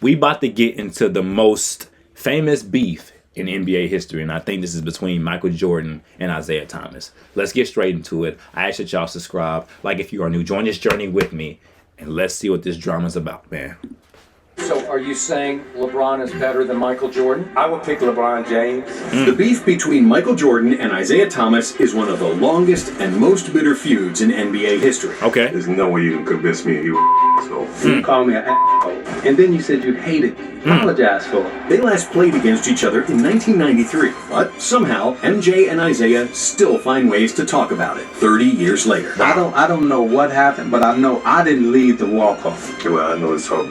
We about to get into the most famous beef in NBA history, and I think this is between Michael Jordan and Isaiah Thomas. Let's get straight into it. I ask that y'all subscribe, like if you are new, join this journey with me, and let's see what this drama's about, man. So are you saying LeBron is better than Michael Jordan? I would pick LeBron James. The beef between Michael Jordan and Isaiah Thomas is one of the longest and most bitter feuds in NBA history. Okay. There's no way you can convince me you so. You called me an asshole, and then you said you hated me. Apologize for it. They last played against each other in 1993, but somehow MJ and Isaiah still find ways to talk about it 30 years later. I don't know what happened, but I know I didn't lead the walk-off. Well, I know it's hard.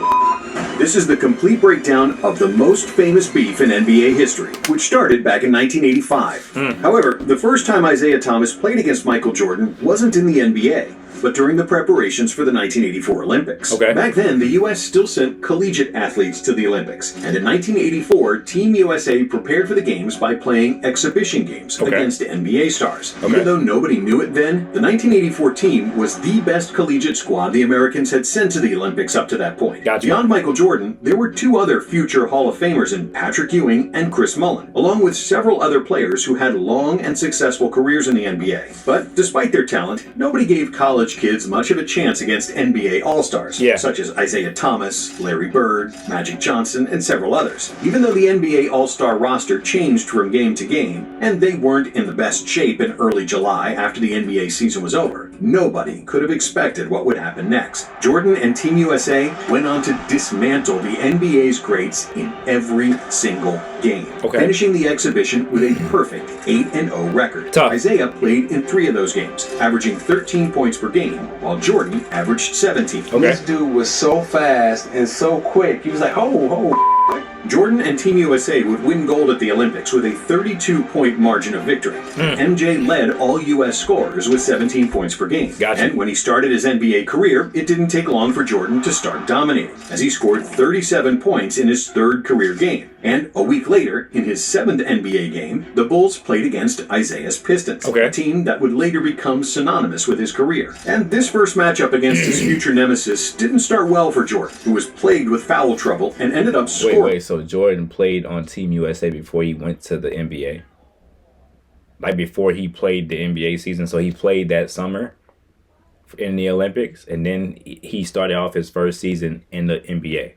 This is the complete breakdown of the most famous beef in NBA history, which started back in 1985. However, the first time Isaiah Thomas played against Michael Jordan wasn't in the NBA, but during the preparations for the 1984 Olympics. Okay. Back then, the U.S. still sent collegiate athletes to the Olympics, and in 1984, Team USA prepared for the games by playing exhibition games against NBA stars. Even though nobody knew it then, the 1984 team was the best collegiate squad the Americans had sent to the Olympics up to that point. Gotcha. Beyond Michael Jordan, there were two other future Hall of Famers in Patrick Ewing and Chris Mullin, along with several other players who had long and successful careers in the NBA. But despite their talent, nobody gave college kids much of a chance against NBA All-Stars, such as Isaiah Thomas, Larry Bird, Magic Johnson, and several others. Even though the NBA All-Star roster changed from game to game, and they weren't in the best shape in early July after the NBA season was over, nobody could have expected what would happen next. Jordan and Team USA went on to dismantle the NBA's greats in every single game, finishing the exhibition with a perfect 8-0 record. Tough. Isaiah played in 3 of those games, averaging 13 points per game, while Jordan averaged 17. This dude was so fast and so quick. He was like, Jordan and Team USA would win gold at the Olympics with a 32-point margin of victory. MJ led all U.S. scorers with 17 points per game. And when he started his NBA career, it didn't take long for Jordan to start dominating, as he scored 37 points in his 3rd career game. And a week later, in his 7th NBA game, the Bulls played against Isaiah's Pistons, a team that would later become synonymous with his career. And this first matchup against his future nemesis didn't start well for Jordan, who was plagued with foul trouble and ended up scoring. So Jordan played on Team USA before he went to the NBA? Like before he played the NBA season, so he played that summer in the Olympics, and then he started off his first season in the NBA.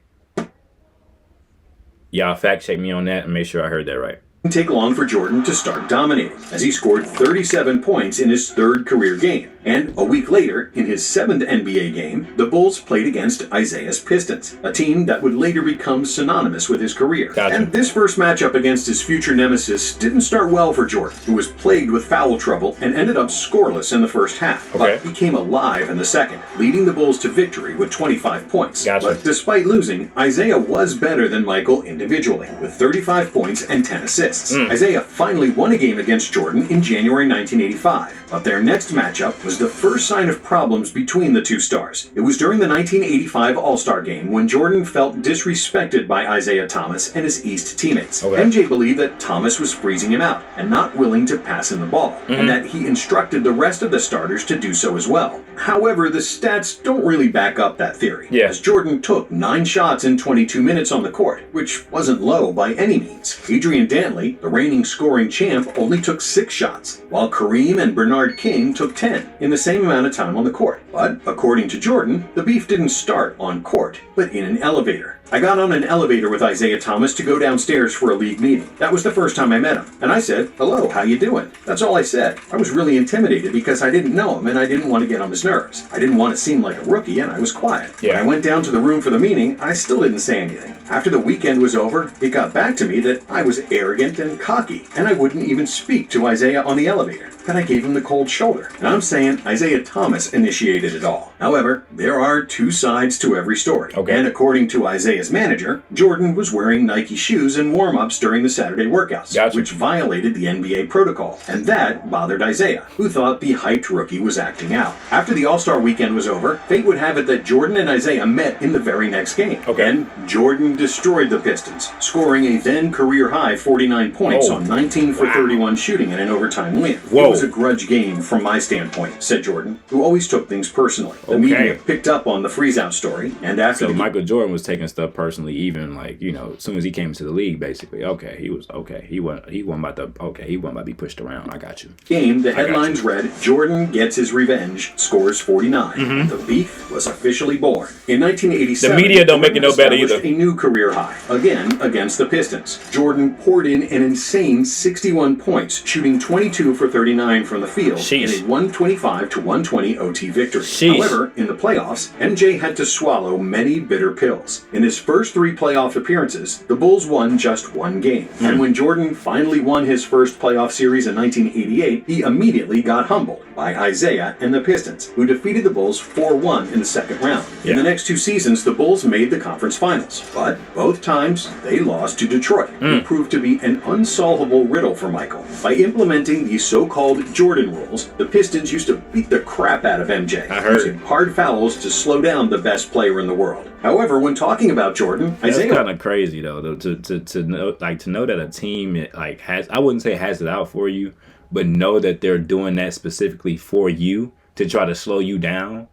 Y'all fact check me on that and make sure I heard that right. Didn't take long for Jordan to start dominating, as he scored 37 points in his 3rd career game. And a week later, in his 7th NBA game, the Bulls played against Isaiah's Pistons, a team that would later become synonymous with his career. And this first matchup against his future nemesis didn't start well for Jordan, who was plagued with foul trouble and ended up scoreless in the first half, but became alive in the second, leading the Bulls to victory with 25 points. But despite losing, Isaiah was better than Michael individually, with 35 points and 10 assists. Isaiah finally won a game against Jordan in January 1985, but their next matchup was the first sign of problems between the two stars. It was during the 1985 All-Star Game when Jordan felt disrespected by Isaiah Thomas and his East teammates. MJ believed that Thomas was freezing him out and not willing to pass him the ball, and that he instructed the rest of the starters to do so as well. However, the stats don't really back up that theory, as Jordan took 9 shots in 22 minutes on the court, which wasn't low by any means. Adrian Dantley, the reigning scoring champ, only took 6 shots, while Kareem and Bernard King took 10 in the same amount of time on the court. But according to Jordan, the beef didn't start on court, but in an elevator. I got on an elevator with Isaiah Thomas to go downstairs for a league meeting. That was the first time I met him. And I said, "Hello, how you doing?" That's all I said. I was really intimidated because I didn't know him and I didn't want to get on his nerves. I didn't want to seem like a rookie and I was quiet. When I went down to the room for the meeting, I still didn't say anything. After the weekend was over, it got back to me that I was arrogant and cocky, and I wouldn't even speak to Isaiah on the elevator. Then I gave him the cold shoulder. And I'm saying Isaiah Thomas initiated it all. However, there are 2 sides to every story. And according to Isaiah's manager, Jordan was wearing Nike shoes in warm-ups during the Saturday workouts, which violated the NBA protocol. And that bothered Isaiah, who thought the hyped rookie was acting out. After the All-Star weekend was over, fate would have it that Jordan and Isaiah met in the very next game. And Jordan destroyed the Pistons, scoring a then career-high 49 points on 19 for 31 shooting in an overtime win. It was a grudge game from my standpoint, said Jordan, who always took things personally. The Okay. media picked up on the freeze-out story, and after So the Michael Jordan was taking stuff personally, even like, you know, as soon as he came into the league, basically. Okay, he was okay. He wasn't about to be pushed around. I got you. game, the headlines read, Jordan gets his revenge, scores 49. The beef was officially born. In 1987, The media don't make it no better established either. a new career high, again against the Pistons. Jordan poured in an insane 61 points, shooting 22 for 39 from the field Sheesh. in a 125 to 120 OT victory. Sheesh. However, in the playoffs, MJ had to swallow many bitter pills. In his first 3 playoff appearances, the Bulls won just 1 game. And when Jordan finally won his first playoff series in 1988, he immediately got humbled by Isaiah and the Pistons, who defeated the Bulls 4-1 in the second round. In Yeah. the next 2 seasons, the Bulls made the conference finals, but both times they lost to Detroit. It proved to be an unsolvable riddle for Michael. By implementing the so-called Jordan rules, the Pistons used to beat the crap out of MJ, I heard. using hard fouls to slow down the best player in the world. However, when talking about Jordan, That's Isaiah kind of crazy though, to know that a team like has, I wouldn't say has it out for you, but know that they're doing that specifically for you to try to slow you down,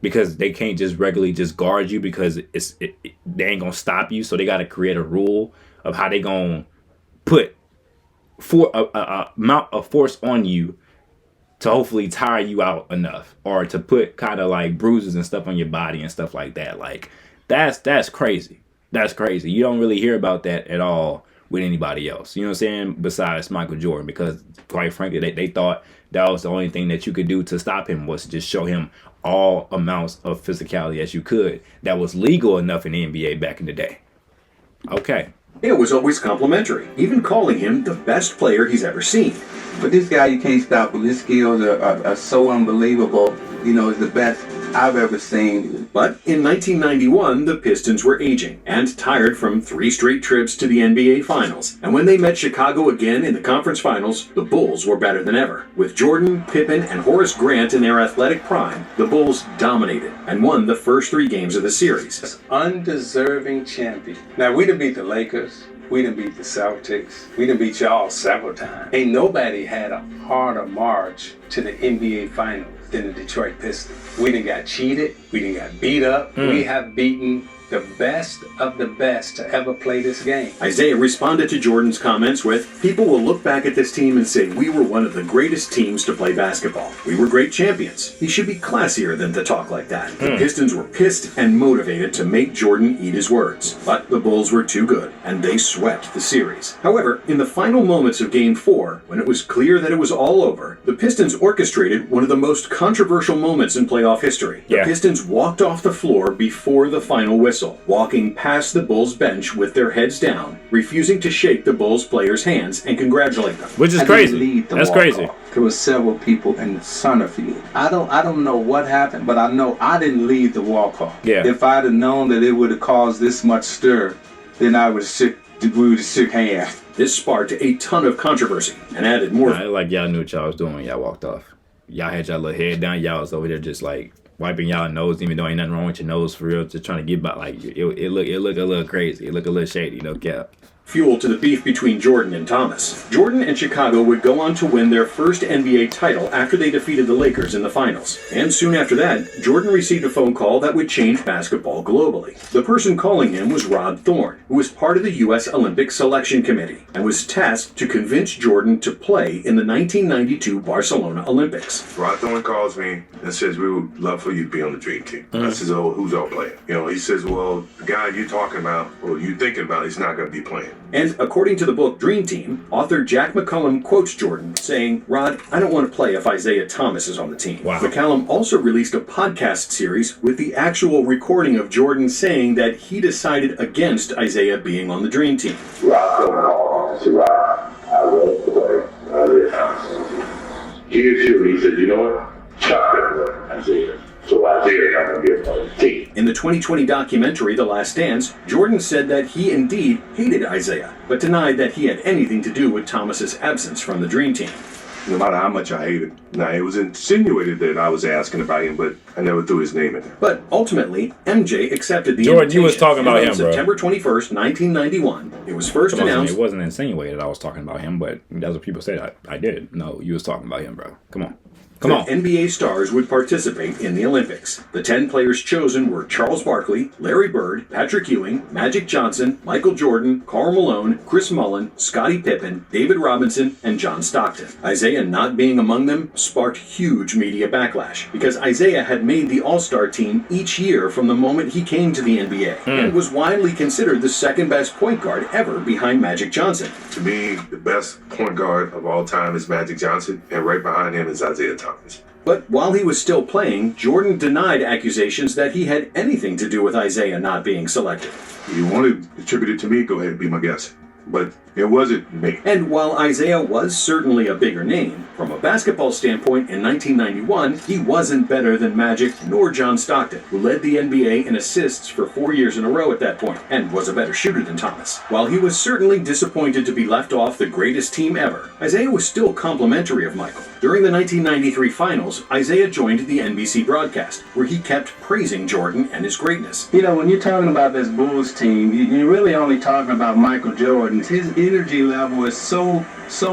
because they can't just regularly just guard you, because they ain't gonna stop you, so they got to create a rule of how they gonna put a amount of force on you to hopefully tire you out enough, or to put kind of like bruises and stuff on your body and stuff like that. Like that's crazy. That's crazy. You don't really hear about that at all with anybody else. You know what I'm saying? Besides Michael Jordan, because quite frankly, they thought that was the only thing that you could do to stop him, was to just show him all amounts of physicality as you could that was legal enough in the NBA back in the day. Okay. it was always complimentary, even calling him the best player he's ever seen. But this guy, you can't stop him. His skills are so unbelievable. You know, he's the best I've ever seen. But in 1991, the Pistons were aging and tired from 3 straight trips to the NBA Finals. And when they met Chicago again in the conference finals, the Bulls were better than ever. With Jordan, Pippen, and Horace Grant in their athletic prime, the Bulls dominated and won the first 3 games of the series. Undeserving champion. Now, we done beat the Lakers. We done beat the Celtics. We done beat y'all several times. Ain't nobody had a harder march to the NBA Finals than the Detroit Pistons. We done got cheated. We done got beat up. We have beaten the best of the best to ever play this game. Isaiah responded to Jordan's comments with, "People will look back at this team and say we were one of the greatest teams to play basketball. We were great champions. He should be classier than to talk like that." The Pistons were pissed and motivated to make Jordan eat his words. But the Bulls were too good, and they swept the series. However, in the final moments of Game 4, when it was clear that it was all over, the Pistons orchestrated one of the most controversial moments in playoff history. Yeah. The Pistons walked off the floor before the final whistle, walking past the Bulls bench with their heads down, refusing to shake the Bulls players' hands and congratulate them. Which is I didn't crazy. lead the That's walk-off. crazy. There were several people in the center field. I don't know what happened, but I know I didn't lead the walk-off. Yeah. If I'd have known that it would have caused this much stir, then we would have shook hands. This sparked a ton of controversy and added more. I like y'all knew what y'all was doing when y'all walked off. Y'all had y'all little head down. Y'all was over there just like wiping y'all nose, even though ain't nothing wrong with your nose for real. Just trying to get by. Like it looked a little crazy. It looked a little shady. No cap. Fuel to the beef between Jordan and Thomas. Jordan and Chicago would go on to win their first NBA title after they defeated the Lakers in the finals. And soon after that, Jordan received a phone call that would change basketball globally. The person calling him was Rod Thorne, who was part of the U.S. Olympic Selection Committee and was tasked to convince Jordan to play in the 1992 Barcelona Olympics. Rod Thorne calls me and says, "We would love for you to be on the dream team." I says, "Oh, who's our player?" You know, he says, "Well, the guy you're talking about, or you thinking about, he's not going to be playing." And according to the book Dream Team, author Jack McCallum quotes Jordan saying, "Rod, I don't want to play if Isaiah Thomas is on the team." Wow. McCallum also released a podcast series with the actual recording of Jordan saying that he decided against Isaiah being on the Dream Team. Rod Thorne called me and said, "Rod, I won't play Isaiah Thomas." He assured me, he said, "You know what? Chuck that Isaiah. So Isaiah's not going to be a part of the team." In the 2020 documentary The Last Dance, Jordan said that he indeed hated Isaiah, but denied that he had anything to do with Thomas's absence from the Dream Team. No matter how much I hated him. Now, it was insinuated that I was asking about him, but I never threw his name in there. But ultimately, MJ accepted the Jordan, you was invitation. talking about And him, on bro. September 21st, 1991, it was first Come on, announced. it wasn't insinuated I was talking about him, but that's what people said. I did. No, you was talking about him, bro. Come on. Come on. NBA stars would participate in the Olympics. The 10 players chosen were Charles Barkley, Larry Bird, Patrick Ewing, Magic Johnson, Michael Jordan, Karl Malone, Chris Mullin, Scottie Pippen, David Robinson, and John Stockton. Isaiah not being among them sparked huge media backlash because Isaiah had made the All-Star team each year from the moment he came to the NBA and was widely considered the second best point guard ever behind Magic Johnson. To me, the best point guard of all time is Magic Johnson, and right behind him is Isaiah Thomas. But while he was still playing, Jordan denied accusations that he had anything to do with Isaiah not being selected. If you want to attribute it to me, go ahead and be my guest. But it wasn't me. And while Isaiah was certainly a bigger name, from a basketball standpoint in 1991, he wasn't better than Magic nor John Stockton, who led the NBA in assists for 4 years in a row at that point, and was a better shooter than Thomas. While he was certainly disappointed to be left off the greatest team ever, Isaiah was still complimentary of Michael. During the 1993 finals, Isaiah joined the NBC broadcast, where he kept praising Jordan and his greatness. You know, when you're talking about this Bulls team, you're really only talking about Michael Jordan. His energy level is so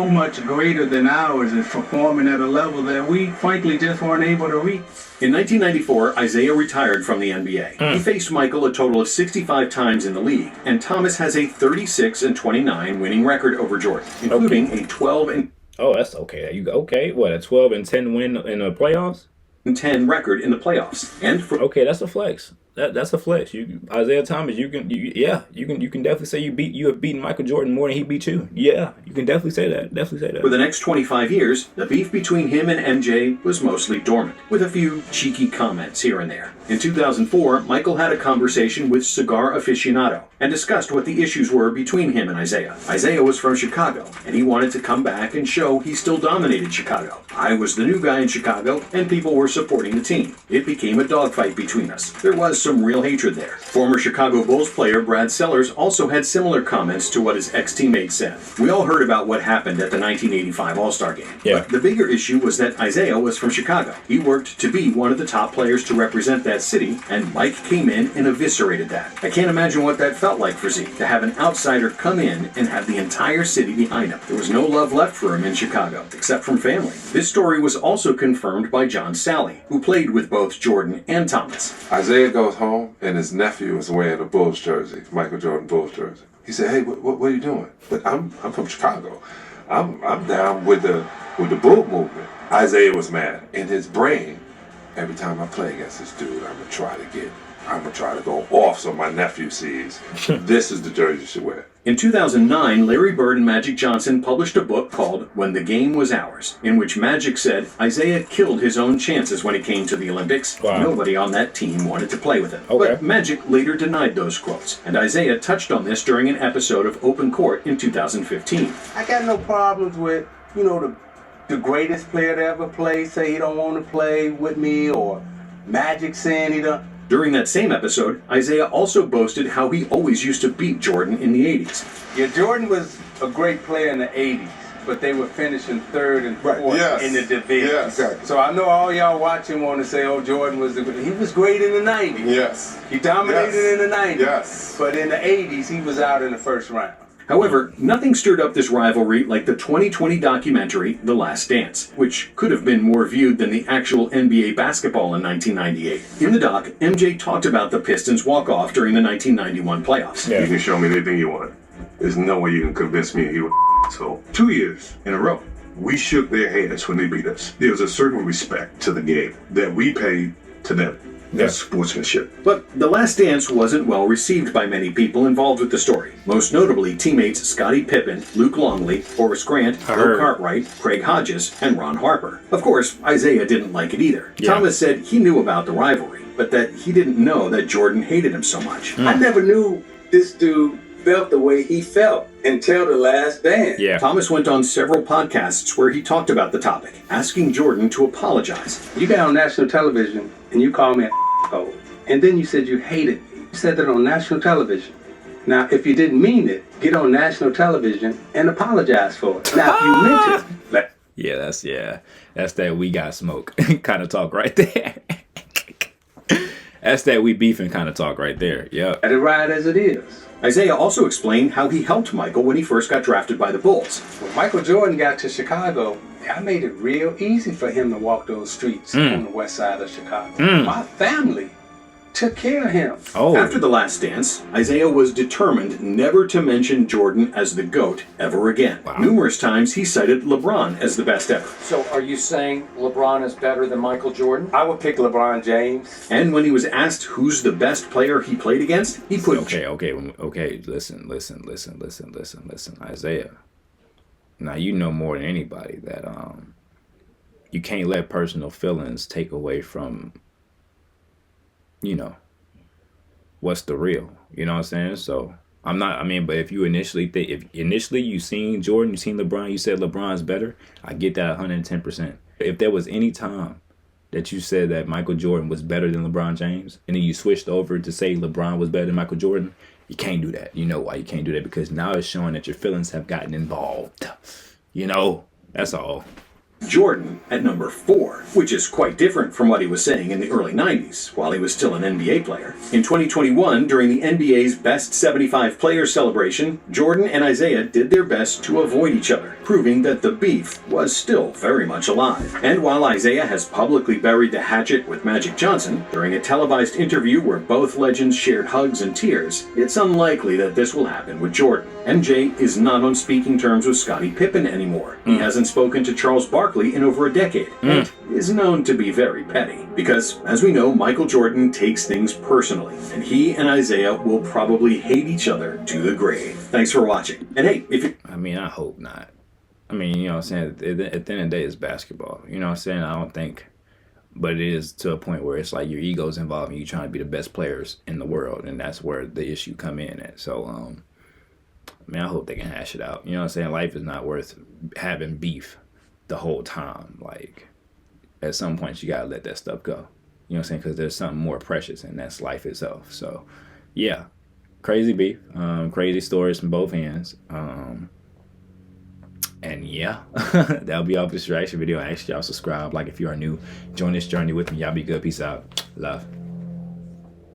much greater than ours and performing at a level that we frankly just weren't able to reach. In 1994, Isaiah retired from the NBA. He faced Michael a total of 65 times in the league, and Thomas has a 36-29 winning record over Jordan, including a 12-10 Oh, that's okay. You okay? What, a 12-10 win in the playoffs? record in the playoffs. And for Okay, that's a flex. That's a flex. You Isaiah Thomas, you can definitely say you have beaten Michael Jordan more than he beat you. Yeah, you can definitely say that. Definitely say that. For the next 25 years, the beef between him and MJ was mostly dormant, with a few cheeky comments here and there. In 2004, Michael had a conversation with Cigar Aficionado and discussed what the issues were between him and Isaiah. Isaiah was from Chicago, and he wanted to come back and show he still dominated Chicago. I was the new guy in Chicago, and people were supporting the team. It became a dogfight between us. There was some real hatred there. Former Chicago Bulls player Brad Sellers also had similar comments to what his ex-teammate said. We all heard about what happened at the 1985 All-Star Game. Yeah. But the bigger issue was that Isaiah was from Chicago. He worked to be one of the top players to represent that city, and Mike came in and eviscerated that. I can't imagine what that felt like for Zeke, to have an outsider come in and have the entire city behind him. There was no love left for him in Chicago, except from family. This story was also confirmed by John Sally, who played with both Jordan and Thomas. Isaiah goes home and his nephew is wearing a Bulls jersey, Michael Jordan Bulls jersey. He said, "Hey, what are you doing?" But I'm from Chicago. I'm down with the Bull movement. Isaiah was mad. In his brain, every time I play against this dude, I'm gonna try to go off so my nephew sees this is the jersey you should wear. In 2009, Larry Bird and Magic Johnson published a book called When the Game Was Ours, in which Magic said Isaiah killed his own chances when it came to the Olympics. Wow. Nobody on that team wanted to play with him. Okay. But Magic later denied those quotes, and Isaiah touched on this during an episode of Open Court in 2015. I got no problems with, the greatest player to ever play say he don't want to play with me, or Magic saying he don't. During that same episode, Isaiah also boasted how he always used to beat Jordan in the 80s. Yeah, Jordan was a great player in the 80s, but they were finishing third and fourth in the division. Yes. So I know all y'all watching want to say, oh, Jordan he was great in the 90s. Yes. He dominated in the 90s. Yes. But in the 80s, he was out in the first round. However, nothing stirred up this rivalry like the 2020 documentary, The Last Dance, which could have been more viewed than the actual NBA basketball in 1998. In the doc, MJ talked about the Pistons' walk-off during the 1991 playoffs. Yeah. You can show me anything you want. There's no way you can convince me he was so. 2 years in a row, we shook their hands when they beat us. There was a certain respect to the game that we paid to them. That's sportsmanship. But The Last Dance wasn't well received by many people involved with the story, most notably teammates Scottie Pippen, Luke Longley, Horace Grant, Bill Cartwright, Craig Hodges, and Ron Harper. Of course, Isaiah didn't like it either. Yeah. Thomas said he knew about the rivalry, but that he didn't know that Jordan hated him so much. I never knew this dude felt the way he felt until The Last Dance. Yeah. Thomas went on several podcasts where he talked about the topic, asking Jordan to apologize. You got on national television and you called me a hole. And then you said you hated me. You said that on national television. Now, if you didn't mean it, get on national television and apologize for it. Now, if you meant it, that's that we got smoke kind of talk right there. That's that we beefing kind of talk right there. Yeah. let it ride as it is. Isaiah also explained how he helped Michael when he first got drafted by the Bulls. When Michael Jordan got to Chicago, I made it real easy for him to walk those streets on the west side of Chicago. My family took care of him. Oh, After The Last Dance, Isaiah was determined never to mention Jordan as the GOAT ever again. Wow. Numerous times he cited LeBron as the best ever. So are you saying LeBron is better than Michael Jordan? I would pick LeBron James. And when he was asked who's the best player he played against, he put okay. Listen, Isaiah. Now you know more than anybody that you can't let personal feelings take away from, you know, what's the real. You know what I'm saying? So but if you initially you seen Jordan, you seen LeBron, you said LeBron's better, I get that 110%. If there was any time that you said that Michael Jordan was better than LeBron James, and then you switched over to say LeBron was better than Michael Jordan, you can't do that. You know why you can't do that? Because now it's showing that your feelings have gotten involved. You know, that's all. Jordan at number 4, which is quite different from what he was saying in the early 90s while he was still an NBA player. In 2021, during the NBA's Best 75 Players celebration, Jordan and Isaiah did their best to avoid each other, proving that the beef was still very much alive. And while Isaiah has publicly buried the hatchet with Magic Johnson, during a televised interview where both legends shared hugs and tears, it's unlikely that this will happen with Jordan. MJ is not on speaking terms with Scottie Pippen anymore. He hasn't spoken to Charles Barkley in over a decade, and is known to be very petty. Because, as we know, Michael Jordan takes things personally, and he and Isaiah will probably hate each other to the grave. Thanks for watching. And hey, if you... I hope not. You know what I'm saying? At the end of the day, it's basketball. You know what I'm saying? I don't think... But it is to a point where it's like your ego's involved and you trying to be the best players in the world, and that's where the issue come in at. So, I hope they can hash it out. You know what I'm saying? Life is not worth having beef the whole time. Like, at some point, you gotta let that stuff go. You know what I'm saying? Because there's something more precious, and that's life itself. So, yeah, crazy beef, crazy stories from both ends. And yeah, that'll be all for this reaction video. I ask y'all subscribe, like if you are new, join this journey with me. Y'all be good. Peace out. Love.